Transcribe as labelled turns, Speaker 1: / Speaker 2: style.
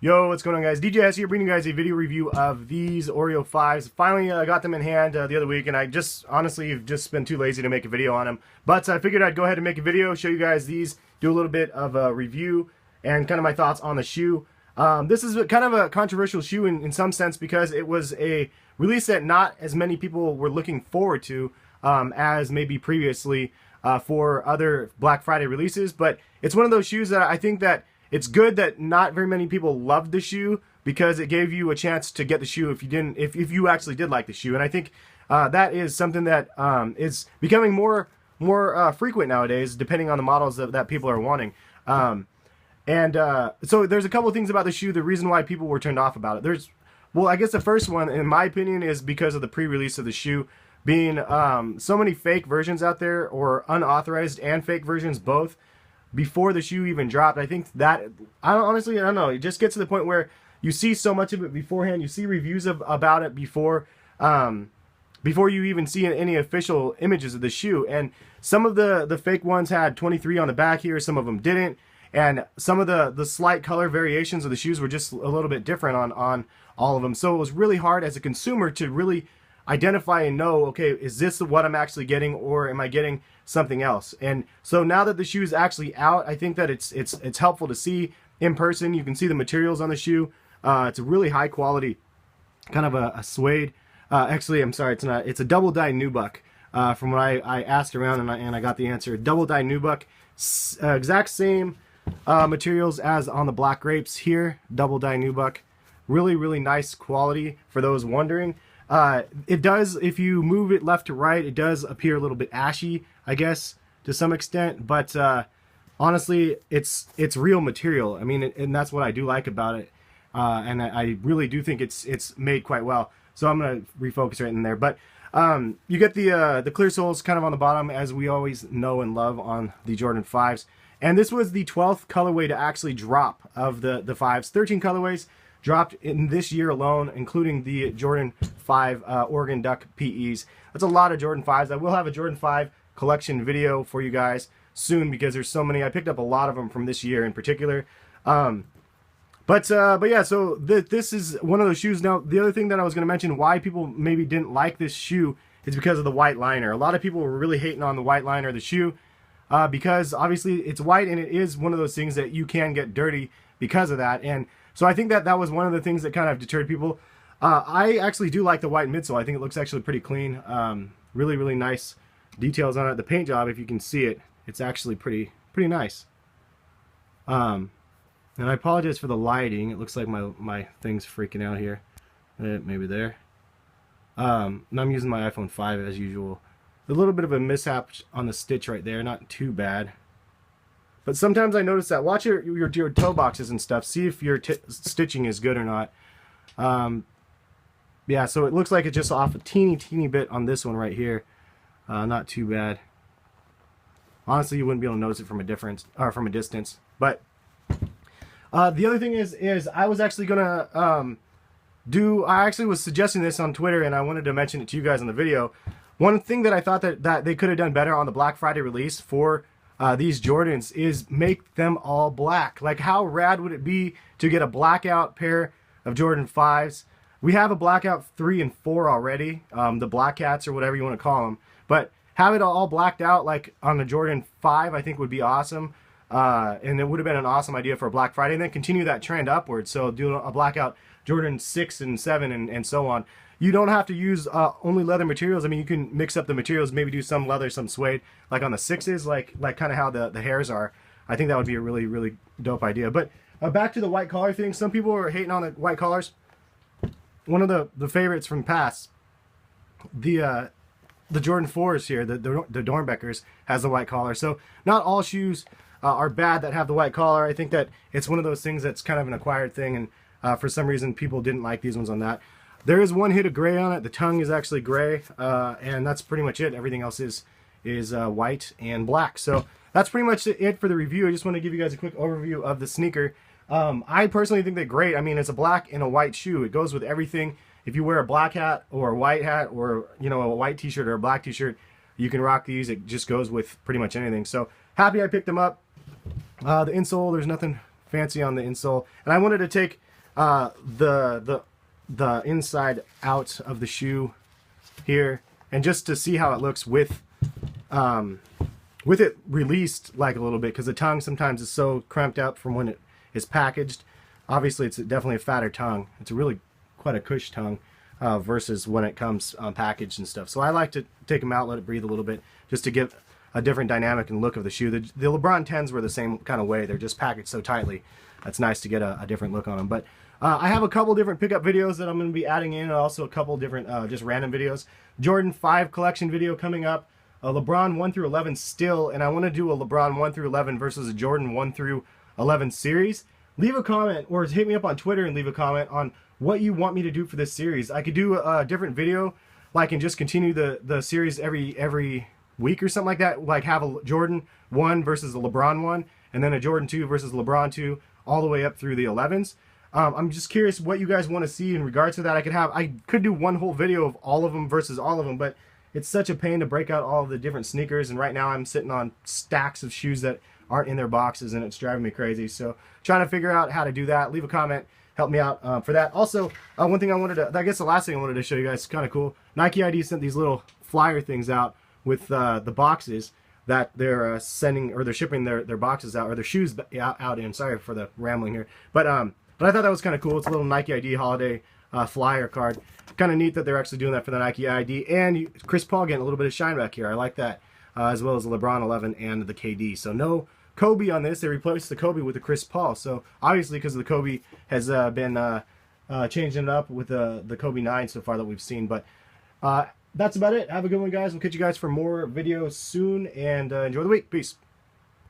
Speaker 1: Yo, what's going on, guys? DJS here, bringing you guys a video review of these Oreo 5s. Finally, I got them in hand the other week, and I just, honestly, have just been too lazy to make a video on them. But I figured I'd go ahead and make a video, show you guys these, do a little bit of a review, and kind of my thoughts on the shoe. This is kind of a controversial shoe in some sense because it was a release that not as many people were looking forward to as maybe previously for other Black Friday releases. But it's one of those shoes that I think that it's good that not very many people loved the shoe because it gave you a chance to get the shoe if you didn't, if you actually did like the shoe. And I think that is something that is becoming more frequent nowadays, depending on the models that people are wanting. So there's a couple of things about the shoe. The reason why people were turned off about it. Well, I guess the first one, in my opinion, is because of the pre-release of the shoe being so many fake versions out there, or unauthorized and fake versions both, before the shoe even dropped. I think that, honestly, I don't know, it just gets to the point where you see so much of it beforehand, you see reviews about it before you even see any official images of the shoe. And some of the fake ones had 23 on the back here, some of them didn't, and some of the slight color variations of the shoes were just a little bit different on all of them. So it was really hard as a consumer to really identify and know, okay, is this what I'm actually getting, or am I getting something else? And so now that the shoe is actually out, I think that it's helpful to see in person. You can see the materials on the shoe. It's a really high quality, kind of a suede. Actually, I'm sorry, it's not. It's a double dye nubuck. From what I asked around, and I got the answer. Double dye nubuck, exact same materials as on the black grapes here. Double dye nubuck, really nice quality for those wondering. It does, if you move it left to right, it does appear a little bit ashy, I guess, to some extent, but honestly, it's real material. I mean, and that's what I do like about it, and I really do think it's made quite well. So I'm gonna refocus right in there. But you get the clear soles kind of on the bottom, as we always know and love on the Jordan 5s. And this was the 12th colorway to actually drop of the 5s. 13 colorways dropped in this year alone, including the Jordan 5 Oregon Duck PEs. That's a lot of Jordan 5s. I will have a Jordan 5 collection video for you guys soon because there's so many. I picked up a lot of them from this year in particular. But yeah, so this is one of those shoes. Now, the other thing that I was going to mention, why people maybe didn't like this shoe, is because of the white liner. A lot of people were really hating on the white liner of the shoe because obviously it's white, and it is one of those things that you can get dirty because of that. And so I think that was one of the things that kind of deterred people. I actually do like the white midsole. I think it looks actually pretty clean. Really nice details on it. The paint job, if you can see it, it's actually pretty nice. And I apologize for the lighting. It looks like my thing's freaking out here. Maybe there. And I'm using my iPhone 5 as usual. A little bit of a mishap on the stitch right there. Not too bad. But sometimes I notice that. Watch your toe boxes and stuff. See if your stitching is good or not. Yeah, so it looks like it's just off a teeny bit on this one right here. Not too bad. Honestly, you wouldn't be able to notice it from a distance. But the other thing is I was actually gonna I actually was suggesting this on Twitter, and I wanted to mention it to you guys in the video. One thing that I thought that they could have done better on the Black Friday release for these Jordans is make them all black. Like, how rad would it be to get a blackout pair of Jordan 5s? We have a blackout 3 and 4 already, the Black Cats or whatever you want to call them. But have it all blacked out like on the Jordan 5, I think would be awesome. And it would have been an awesome idea for a Black Friday, and then continue that trend upwards. So do a blackout Jordan 6 and 7 and so on. You don't have to use only leather materials. I mean, you can mix up the materials, maybe do some leather, some suede, like on the 6s, like kind of how the hairs are. I think that would be a really dope idea. But back to the white collar thing. Some people are hating on the white collars. One of the favorites from past, the Jordan 4s here, the Dornbeckers, has the white collar. So not all shoes are bad that have the white collar. I think that it's one of those things that's kind of an acquired thing, and for some reason people didn't like these ones on that. There is one hit of gray on it. The tongue is actually gray, and that's pretty much it. Everything else is white and black. So that's pretty much it for the review. I just want to give you guys a quick overview of the sneaker. I personally think they're great. I mean, it's a black and a white shoe. It goes with everything. If you wear a black hat or a white hat, or a white t-shirt or a black t-shirt, you can rock these. It just goes with pretty much anything. So happy I picked them up. The insole, there's nothing fancy on the insole. And I wanted to take the inside out of the shoe here, and just to see how it looks with it released like a little bit, because the tongue sometimes is so cramped up from when it is packaged. Obviously, it's definitely a fatter tongue. It's really quite a cush tongue versus when it comes packaged and stuff. So I like to take them out, let it breathe a little bit, just to give a different dynamic and look of the shoe. The LeBron 10s were the same kind of way. They're just packaged so tightly. That's nice to get a different look on them. But I have a couple different pickup videos that I'm going to be adding in, and also a couple different just random videos. Jordan 5 collection video coming up. LeBron 1 through 11 still, and I want to do a LeBron 1 through 11 versus a Jordan 1 through 11 series. Leave a comment, or hit me up on Twitter and leave a comment on what you want me to do for this series. I could do a different video, like, and just continue the series every week or something like that. Like have a Jordan 1 versus a LeBron 1, and then a Jordan 2 versus LeBron 2, all the way up through the 11s. I'm just curious what you guys want to see in regards to that. I could do one whole video of all of them versus all of them, but it's such a pain to break out all of the different sneakers, and right now I'm sitting on stacks of shoes that aren't in their boxes, and it's driving me crazy. So trying to figure out how to do that. Leave a comment, help me out for that. Also, one thing I guess the last thing I wanted to show you guys is kind of cool. Nike ID sent these little flyer things out with the boxes that they're sending, or they're shipping their boxes out, or their shoes out in. Sorry for the rambling here, but I thought that was kind of cool. It's a little Nike ID holiday flyer card. Kind of neat that they're actually doing that for the Nike ID, and Chris Paul getting a little bit of shine back here. I like that, as well as the LeBron 11 and the KD. So no Kobe on this. They replaced the Kobe with the Chris Paul. So obviously, because the Kobe has been changing it up with the Kobe 9 so far that we've seen. But that's about it. Have a good one, guys. We'll catch you guys for more videos soon, and enjoy the week. Peace.